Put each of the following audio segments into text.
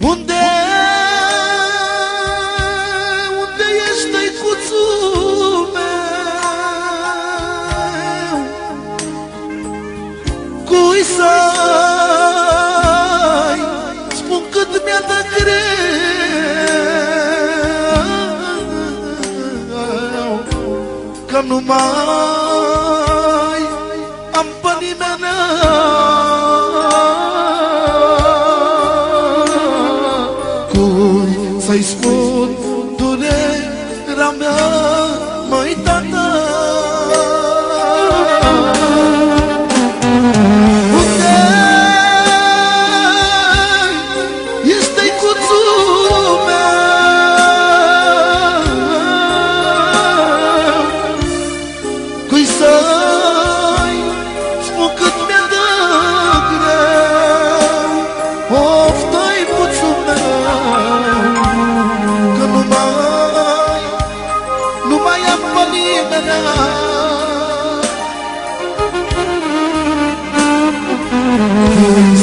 Unde ești, tăicuțul meu? Cui să-i spun cât mi-a de greu, că nu mai am pe nimeni. Să-i spun durerea mea, măi, tată? Unde ești, tăicuțul meu? Cui să-i spun cât mi-a de greu? Of, tăicuțul meu, nu mai am pe nimeni.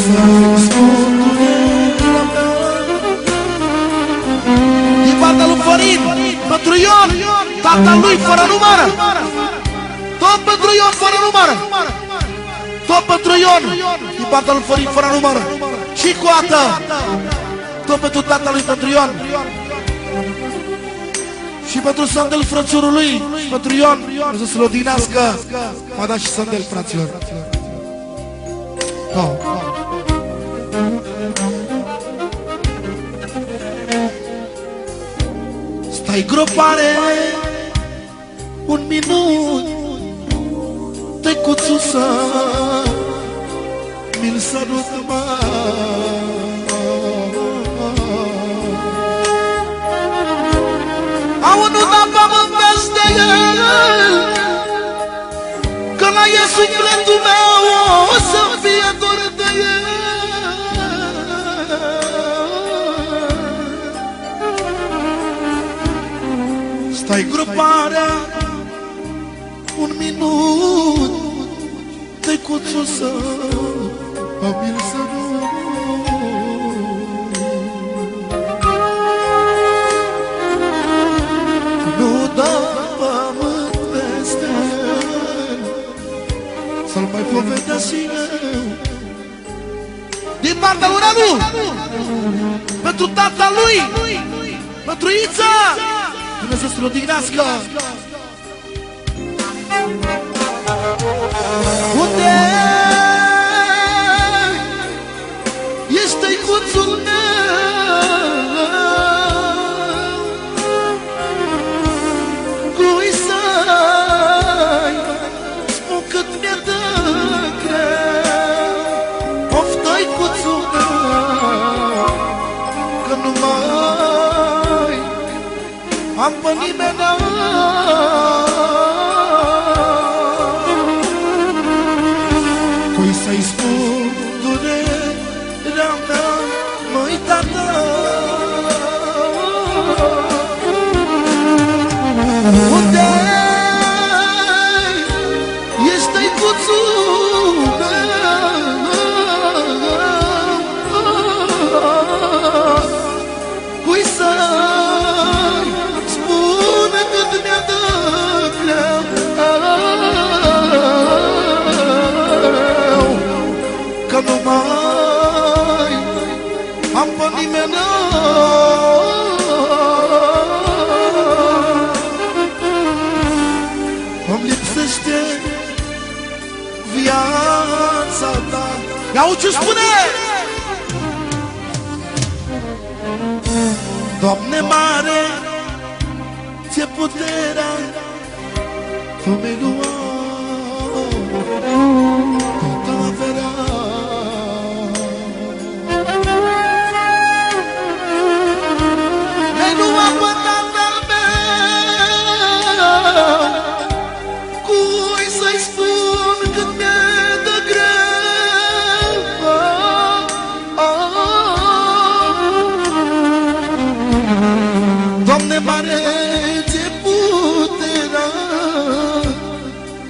Să-i spun durerea mea. Din partea lui Florin, pentru Ion, tata lui fără număr. Tot pentru Ion fără număr. Tot pentru Ion, din partea lui Florin fără număr. Și coată, tot pentru tata lui, pentru Ion. Și pentru Sandel, frățiorul lui, și pentru Ion, să se-l odihnească. M-a dat și Sandel, fraților. Stai gropare un minut, tăicuțul, să mi-l sărut, Au nu da mă peste el, că la e sufletul meu, o să fie dor de el. Stai grupare un minut, tăicuțul, să mi-l sărut. Să-l mai povedesc și eu. Din partea lui Radu, pentru tata lui, pentru Ița, Dumnezeu să-l odihnească. Unde ești, tăicuțul meu? Cui să-i spun cât mi-a de greu? Of, tăicuțul meu, că nu mai am pe nimeni. Cui să-i spun durerea mea, măi, tată? Unde ești, tăicuțul meu? Cui să-i spun cât mi-a de greu, că nu mai am pe nimeni. Îmi lipsește viața ta. Ia-o ce spune! Doamne mare, ți-e puterea, tu mi-ai luat toată averea. Mi-ai luat pe tatăl meu, cui să-i spun cât mi-e de greu? Doamne mare, ți-e puterea,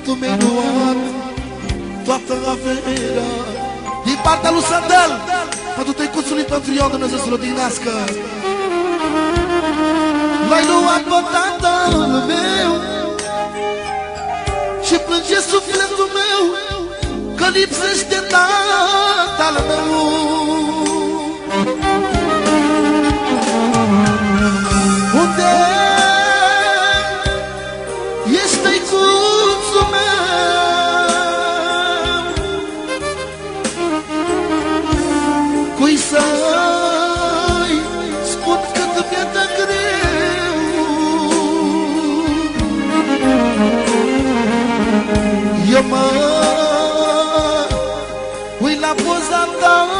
tu mi-ai luat toată averea. Din partea lui Sandel, pentru tăicuțul mulțumim pentru Ion, Dumnezeu să-l odihnească. L-ai luat pe tatăl meu și plânge sufletul meu că lipsește tatăl meu. Unde ești, tăicuțul meu? Cui să-i spun cât mi-e de greu? Eu mă uit la poza ta